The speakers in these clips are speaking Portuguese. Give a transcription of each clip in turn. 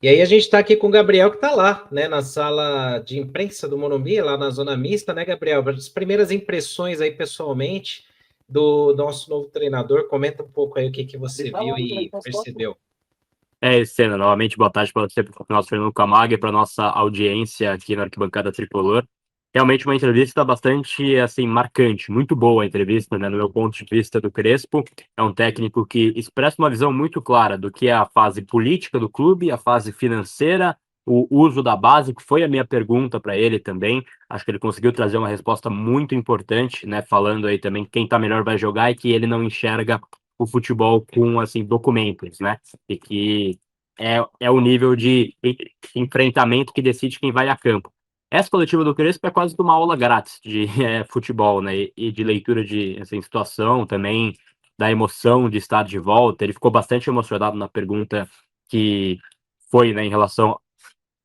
E aí a gente está aqui com o Gabriel que está lá, né, na sala de imprensa do Morumbi, lá na zona mista, né, Gabriel? As primeiras impressões aí pessoalmente do nosso novo treinador, comenta um pouco aí o que que você viu e percebeu. Senna, novamente, boa tarde para você, para o nosso Fernando Camargo e para nossa audiência aqui na Arquibancada Tricolor. Realmente uma entrevista bastante, assim, marcante, muito boa a entrevista, né, no meu ponto de vista do Crespo. É um técnico que expressa uma visão muito clara do que é a fase política do clube, a fase financeira, o uso da base, que foi a minha pergunta para ele também. Acho que ele conseguiu trazer uma resposta muito importante, né, falando aí também quem está melhor vai jogar e que ele não enxerga o futebol com, assim, documentos, né? E que é o nível de enfrentamento que decide quem vai a campo. Essa coletiva do Crespo é quase que uma aula grátis de futebol, né? E de leitura de assim, situação, também da emoção de estar de volta. Ele ficou bastante emocionado na pergunta que foi, né, em relação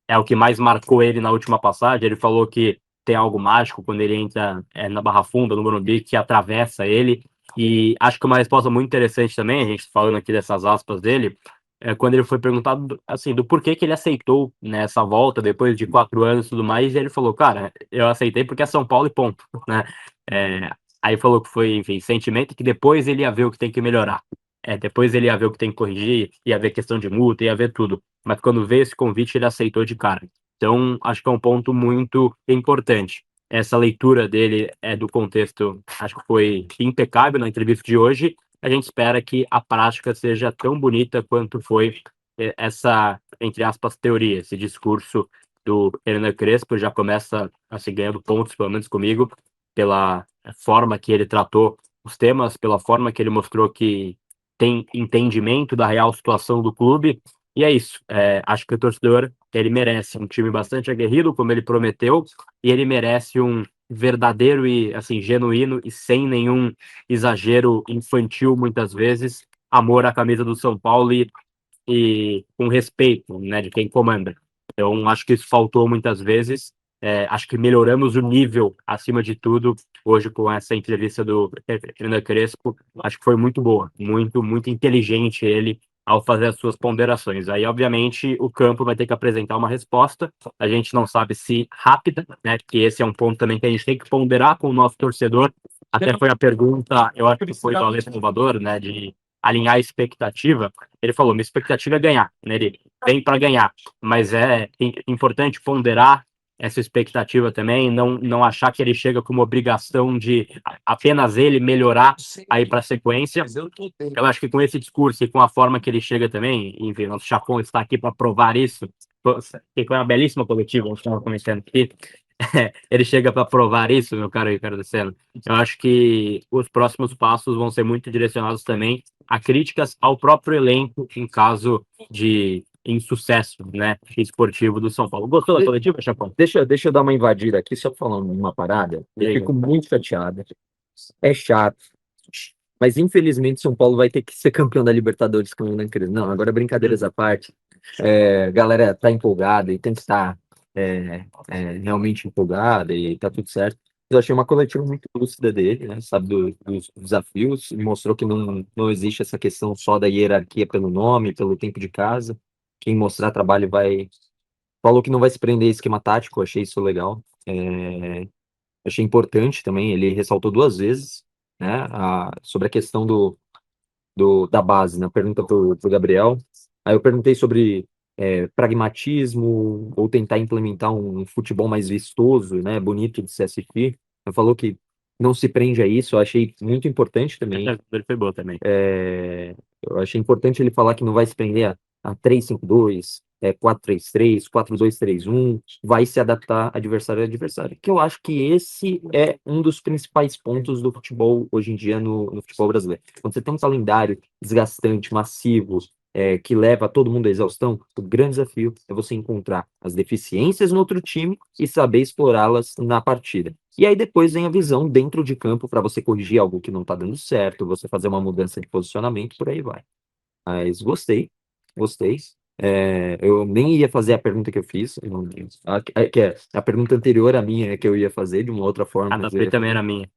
é o que mais marcou ele na última passagem. Ele falou que tem algo mágico quando ele entra na Barra Funda, no Morumbi, que atravessa ele. E acho que uma resposta muito interessante também, a gente falando aqui dessas aspas dele, é quando ele foi perguntado assim do porquê que ele aceitou nessa volta depois de 4 anos e tudo mais. E ele falou, cara, eu aceitei porque é São Paulo e ponto, né? É, aí falou que foi, enfim, sentimento que depois ele ia ver o que tem que melhorar. Depois ele ia ver o que tem que corrigir, ia ver questão de multa, ia ver tudo, mas quando veio esse convite, ele aceitou de cara. Então, acho que é um ponto muito importante. Essa leitura dele do contexto, acho que foi impecável na entrevista de hoje. A gente espera que a prática seja tão bonita quanto foi essa, entre aspas, teoria, esse discurso do Hernan Crespo. Já começa assim, ganhando pontos, pelo menos comigo, pela forma que ele tratou os temas, pela forma que ele mostrou que tem entendimento da real situação do clube. E é isso. Acho que o torcedor ele merece um time bastante aguerrido, como ele prometeu, e ele merece um verdadeiro e assim genuíno e sem nenhum exagero infantil muitas vezes amor à camisa do São Paulo e com respeito, né, de quem comanda. Então acho que isso faltou muitas vezes. Acho que melhoramos o nível acima de tudo hoje com essa entrevista do Hernan Crespo. Acho que foi muito boa, muito inteligente ele ao fazer as suas ponderações. Aí, obviamente, o campo vai ter que apresentar uma resposta. A gente não sabe se rápida, né? Que esse é um ponto também que a gente tem que ponderar com o nosso torcedor. Até foi a pergunta, eu acho que foi do Alex Salvador, né? De alinhar a expectativa. Ele falou: minha expectativa é ganhar, né? Ele vem para ganhar, mas é importante ponderar essa expectativa também, não achar que ele chega com uma obrigação de apenas ele melhorar aí para a sequência. Eu acho que com esse discurso e com a forma que ele chega também, enfim, nosso Chapon está aqui para provar isso, que foi uma belíssima coletiva, a gente estava comentando aqui, ele chega para provar isso, meu caro Ricardo Senna. Eu acho que os próximos passos vão ser muito direcionados também a críticas ao próprio elenco em caso de insucesso, né, esportivo do São Paulo. Gostou da coletiva, Chapão? Deixa eu dar uma invadida aqui, só falando uma parada. Eu Diga. fico muito chateado. É chato. Mas infelizmente São Paulo vai ter que ser campeão da Libertadores com o Hernan Crespo. Não, agora brincadeiras à parte. A galera tá empolgada e tem que estar realmente empolgada e tá tudo certo. Eu achei uma coletiva muito lúcida dele, né? Sabe dos desafios, e mostrou que não existe essa questão só da hierarquia pelo nome, pelo tempo de casa. Quem mostrar trabalho vai. Falou que não vai se prender a esquema tático, achei isso legal. Achei importante também, ele ressaltou 2 vezes, né, sobre a questão da base, na pergunta pro Gabriel. Aí eu perguntei sobre pragmatismo ou tentar implementar um futebol mais vistoso, né, bonito de se assistir. Ele falou que não se prende a isso, eu achei muito importante também. Ele foi boa também. Eu achei importante ele falar que não vai se prender a 3-5-2, 4-3-3, 4-2-3-1, vai se adaptar adversário a adversário. Que eu acho que esse é um dos principais pontos do futebol hoje em dia no futebol brasileiro. Quando você tem um calendário desgastante, massivo, que leva todo mundo à exaustão, o grande desafio é você encontrar as deficiências no outro time e saber explorá-las na partida. E aí depois vem a visão dentro de campo para você corrigir algo que não está dando certo, você fazer uma mudança de posicionamento, por aí vai. Mas gostei. Eu nem ia fazer a pergunta que eu fiz, que é a pergunta anterior à minha que eu ia fazer de uma outra forma, A mas da eu ia também fazer. era minha.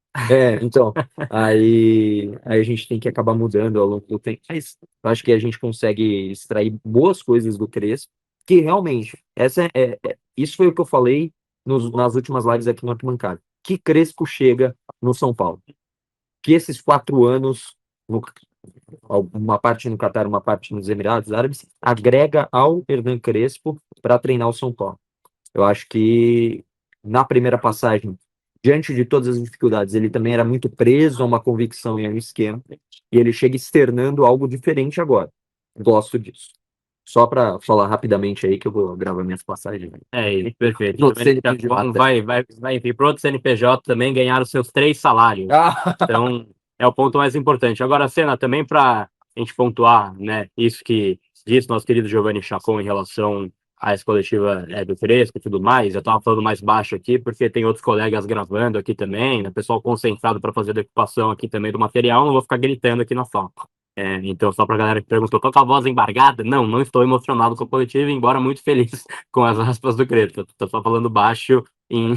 Então, aí a gente tem que acabar mudando ao longo do tempo. Mas eu acho que a gente consegue extrair boas coisas do Crespo, que realmente, isso foi o que eu falei nas últimas lives aqui no Arquibancada. Que Crespo chega no São Paulo. Que esses 4 anos, uma parte no Catar, uma parte nos Emirados Árabes, agrega ao Hernan Crespo para treinar o São Paulo. Eu acho que na primeira passagem, diante de todas as dificuldades, ele também era muito preso a uma convicção e a um esquema, e ele chega externando algo diferente agora. Gosto disso. Só para falar rapidamente aí que eu vou gravar minhas passagens. É isso, perfeito. No Também daqui a CNPJ. pouco vai vir para outro CNPJ também ganhar os seus 3 salários. Ah, Então, é o ponto mais importante. Agora, Senna, também para a gente pontuar, né, isso que disse nosso querido Giovanni Chacon em relação à coletiva do Crespo e tudo mais, eu estava falando mais baixo aqui, porque tem outros colegas gravando aqui também, né, pessoal concentrado para fazer a decupação aqui também do material, não vou ficar gritando aqui na sala. Então, só para a galera que perguntou, tô com a voz embargada? Não, não estou emocionado com a coletiva, embora muito feliz com as aspas do Crespo. Estou só falando baixo em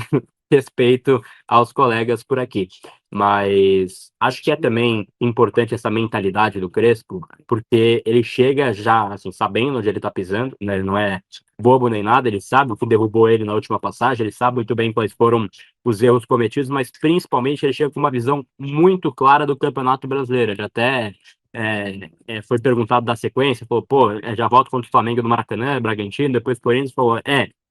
respeito aos colegas por aqui. Mas acho que é também importante essa mentalidade do Crespo, porque ele chega já, assim, sabendo onde ele está pisando, né? Ele não é bobo nem nada, ele sabe o que derrubou ele na última passagem, ele sabe muito bem quais foram os erros cometidos, mas principalmente ele chega com uma visão muito clara do Campeonato Brasileiro. Ele até foi perguntado da sequência, falou, pô, já volto contra o Flamengo do Maracanã, Bragantino, depois Corinthians, falou,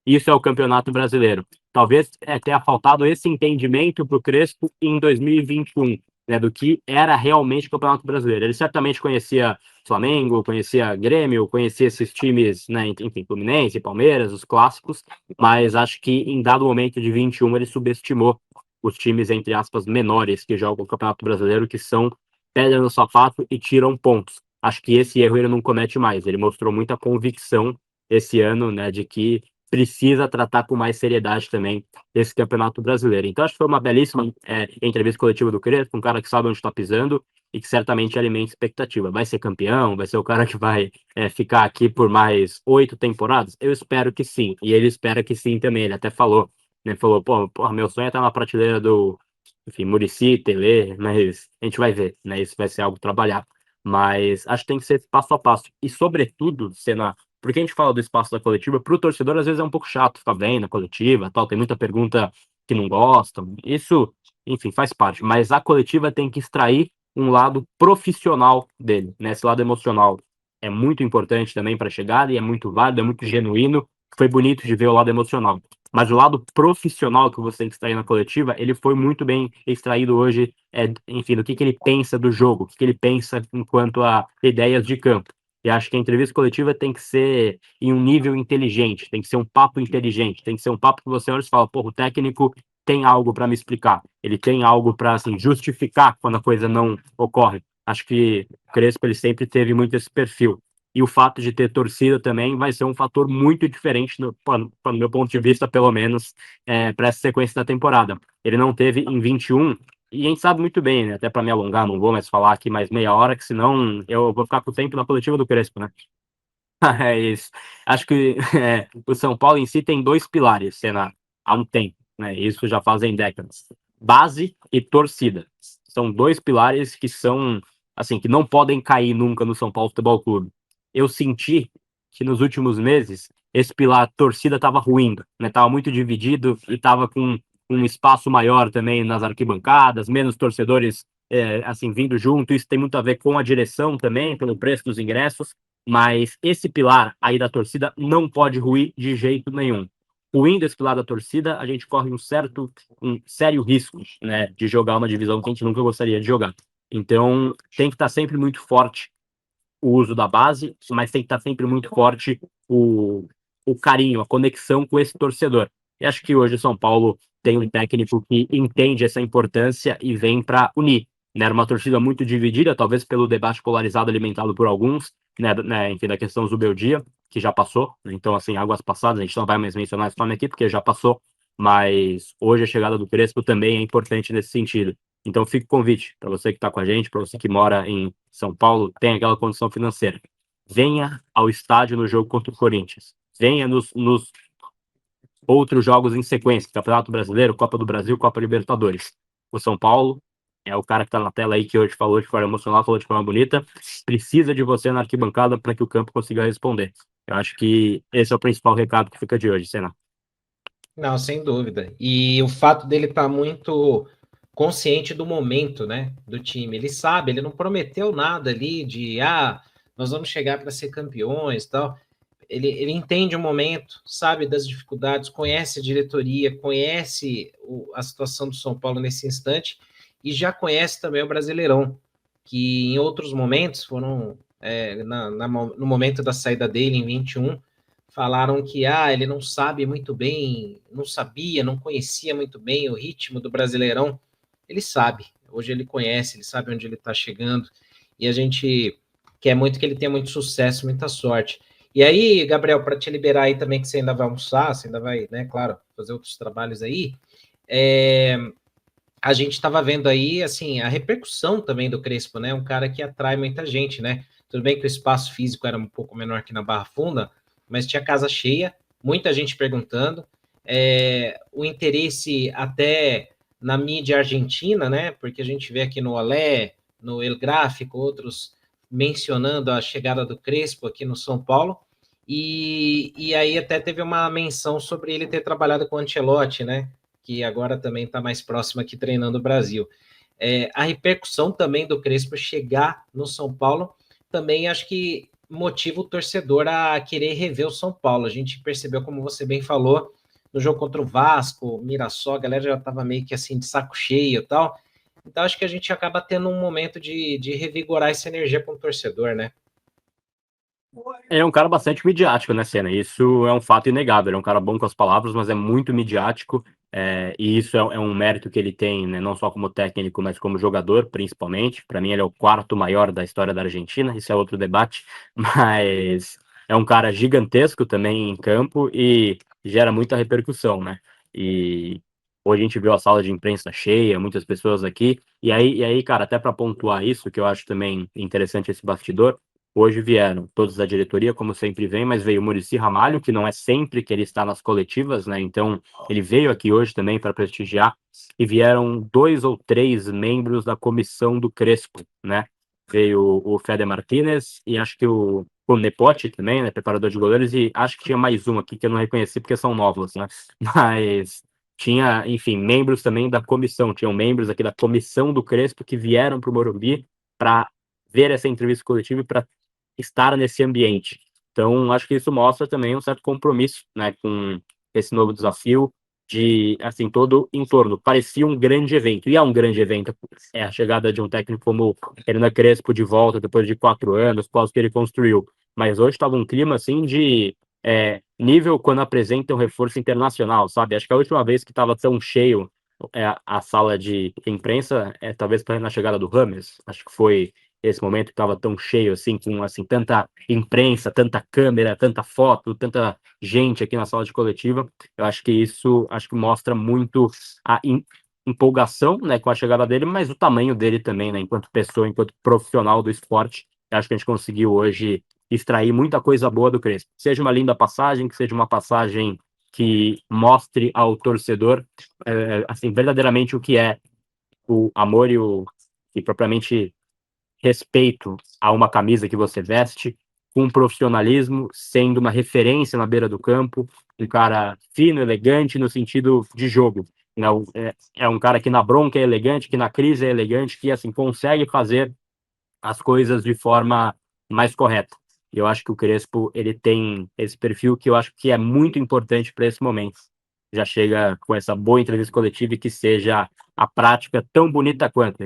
isso é o Campeonato Brasileiro. Talvez tenha faltado esse entendimento para o Crespo em 2021, né, do que era realmente o Campeonato Brasileiro. Ele certamente conhecia Flamengo, conhecia Grêmio, conhecia esses times, né, enfim, Fluminense, Palmeiras, os clássicos, mas acho que em dado momento de 21 ele subestimou os times, entre aspas, menores que jogam o Campeonato Brasileiro, que são pedra no sapato e tiram pontos. Acho que esse erro ele não comete mais. Ele mostrou muita convicção esse ano, né, de que precisa tratar com mais seriedade também esse Campeonato Brasileiro. Então, acho que foi uma belíssima entrevista coletiva do Crespo, um cara que sabe onde está pisando e que certamente alimenta expectativa. Vai ser campeão? Vai ser o cara que vai ficar aqui por mais 8 temporadas? Eu espero que sim. E ele espera que sim também. Ele até falou, né? Falou, pô, meu sonho é estar na prateleira do, enfim, Muricy, Tele, mas a gente vai ver, né? Isso vai ser algo trabalhado. Mas acho que tem que ser passo a passo. E, sobretudo, Senna, porque a gente fala do espaço da coletiva, para o torcedor, às vezes é um pouco chato ficar vendo a coletiva, tal, tem muita pergunta que não gostam. Isso, enfim, faz parte. Mas a coletiva tem que extrair um lado profissional dele, né? Esse lado emocional é muito importante também para a chegada e é muito válido, é muito genuíno. Foi bonito de ver o lado emocional. Mas o lado profissional que você tem que extrair na coletiva, ele foi muito bem extraído hoje, enfim, do que ele pensa do jogo, o que ele pensa enquanto a ideias de campo. E acho que a entrevista coletiva tem que ser em um nível inteligente, tem que ser um papo inteligente, tem que ser um papo que você olha e fala, pô, o técnico tem algo para me explicar, ele tem algo para assim, justificar quando a coisa não ocorre. Acho que o Crespo ele sempre teve muito esse perfil. E o fato de ter torcida também vai ser um fator muito diferente, no meu ponto de vista, pelo menos, para essa sequência da temporada. Ele não teve em 21, e a gente sabe muito bem, né? Até para me alongar, não vou mais falar aqui mais meia hora, que senão eu vou ficar com o tempo na coletiva do Crespo, né? É isso. Acho que o São Paulo em si tem 2 pilares, Senna, há um tempo, né? Isso já fazem décadas. Base e torcida. São 2 pilares que são, assim, que não podem cair nunca no São Paulo Futebol Clube. Eu senti que nos últimos meses esse pilar torcida estava ruindo, né? Tava muito dividido e estava com um espaço maior também nas arquibancadas, menos torcedores assim vindo junto. Isso tem muito a ver com a direção também, pelo preço dos ingressos. Mas esse pilar aí da torcida não pode ruir de jeito nenhum. Ruindo esse pilar da torcida, a gente corre um sério risco, né, de jogar uma divisão que a gente nunca gostaria de jogar. Então, tem que estar sempre muito forte o uso da base, mas tem que estar sempre muito forte o carinho, a conexão com esse torcedor. E acho que hoje o São Paulo tem um técnico que entende essa importância e vem para unir. Né? Era uma torcida muito dividida, talvez pelo debate polarizado alimentado por alguns, enfim, da questão Zubeldia, que já passou. Né? Então, assim, águas passadas, a gente não vai mais mencionar esse nome aqui, porque já passou, mas hoje a chegada do Crespo também é importante nesse sentido. Então fica o convite para você que está com a gente, para você que mora em São Paulo, tem aquela condição financeira. Venha ao estádio no jogo contra o Corinthians. Venha nos outros jogos em sequência, Campeonato Brasileiro, Copa do Brasil, Copa Libertadores. O São Paulo é o cara que está na tela aí, que hoje falou de forma emocional, falou de forma bonita, precisa de você na arquibancada para que o campo consiga responder. Eu acho que esse é o principal recado que fica de hoje, Senna. Não, sem dúvida. E o fato dele estar muito consciente do momento, né, do time. Ele sabe, ele não prometeu nada ali de, nós vamos chegar para ser campeões, tal. Ele entende o momento, sabe das dificuldades, conhece a diretoria, conhece a situação do São Paulo nesse instante e já conhece também o Brasileirão, que em outros momentos foram, no momento da saída dele, em 21, falaram que ele não sabe muito bem, não sabia, não conhecia muito bem o ritmo do Brasileirão. Ele sabe, hoje ele conhece, ele sabe onde ele está chegando, e a gente quer muito que ele tenha muito sucesso, muita sorte. E aí, Gabriel, para te liberar aí também, que você ainda vai almoçar, você ainda vai, né, claro, fazer outros trabalhos aí, a gente estava vendo aí, assim, a repercussão também do Crespo, né, um cara que atrai muita gente, né, tudo bem que o espaço físico era um pouco menor que na Barra Funda, mas tinha casa cheia, muita gente perguntando, o interesse até na mídia argentina, né, porque a gente vê aqui no Olé, no El Gráfico, outros mencionando a chegada do Crespo aqui no São Paulo, e aí até teve uma menção sobre ele ter trabalhado com o Ancelotti, né, que agora também está mais próximo aqui treinando o Brasil. A repercussão também do Crespo chegar no São Paulo também acho que motiva o torcedor a querer rever o São Paulo. A gente percebeu, como você bem falou, no jogo contra o Vasco, Mirassol, a galera já estava meio que assim de saco cheio e tal. Então acho que a gente acaba tendo um momento de revigorar essa energia com o torcedor, né? Ele é um cara bastante midiático, né, Senna? Isso é um fato inegável. Ele é um cara bom com as palavras, mas é muito midiático. E isso é um mérito que ele tem, né, não só como técnico, mas como jogador, principalmente. Para mim, ele é o quarto maior da história da Argentina. Isso é outro debate. Mas é um cara gigantesco também em campo e gera muita repercussão, né? E hoje a gente viu a sala de imprensa cheia, muitas pessoas aqui. E aí, cara, até para pontuar isso, que eu acho também interessante esse bastidor. Hoje vieram todos da diretoria, como sempre vem, mas veio o Muricy Ramalho, que não é sempre que ele está nas coletivas, né? Então, ele veio aqui hoje também para prestigiar, e vieram 2 ou 3 membros da comissão do Crespo, né? Veio o Fede Martinez e acho que o Nepote também, né? Preparador de goleiros, e acho que tinha mais um aqui que eu não reconheci porque são novos, né? Mas tinha, enfim, membros também da comissão, tinham membros aqui da comissão do Crespo que vieram para o Morumbi para ver essa entrevista coletiva e para estar nesse ambiente. Então, acho que isso mostra também um certo compromisso, né, com esse novo desafio de, assim, todo em torno. Parecia um grande evento, e é um grande evento. É a chegada de um técnico como Hernan Crespo de volta depois de 4 anos, pós que ele construiu. Mas hoje estava um clima, assim, de nível quando apresenta um reforço internacional, sabe? Acho que a última vez que estava tão cheio a sala de imprensa talvez na chegada do Rames. Acho que foi esse momento que estava tão cheio, assim, com assim, tanta imprensa, tanta câmera, tanta foto, tanta gente aqui na sala de coletiva. Eu acho que isso mostra muito a empolgação, né, com a chegada dele, mas o tamanho dele também, né, enquanto pessoa, enquanto profissional do esporte. Eu acho que a gente conseguiu hoje extrair muita coisa boa do Crespo. Seja uma linda passagem, que seja uma passagem que mostre ao torcedor, assim, verdadeiramente o que é o amor e propriamente respeito a uma camisa que você veste, com profissionalismo, sendo uma referência na beira do campo, um cara fino, elegante no sentido de jogo. Não, é um cara que na bronca é elegante, que na crise é elegante, que assim consegue fazer as coisas de forma mais correta. E eu acho que o Crespo ele tem esse perfil que eu acho que é muito importante para esse momento. Já chega com essa boa entrevista coletiva e que seja a prática tão bonita quanto.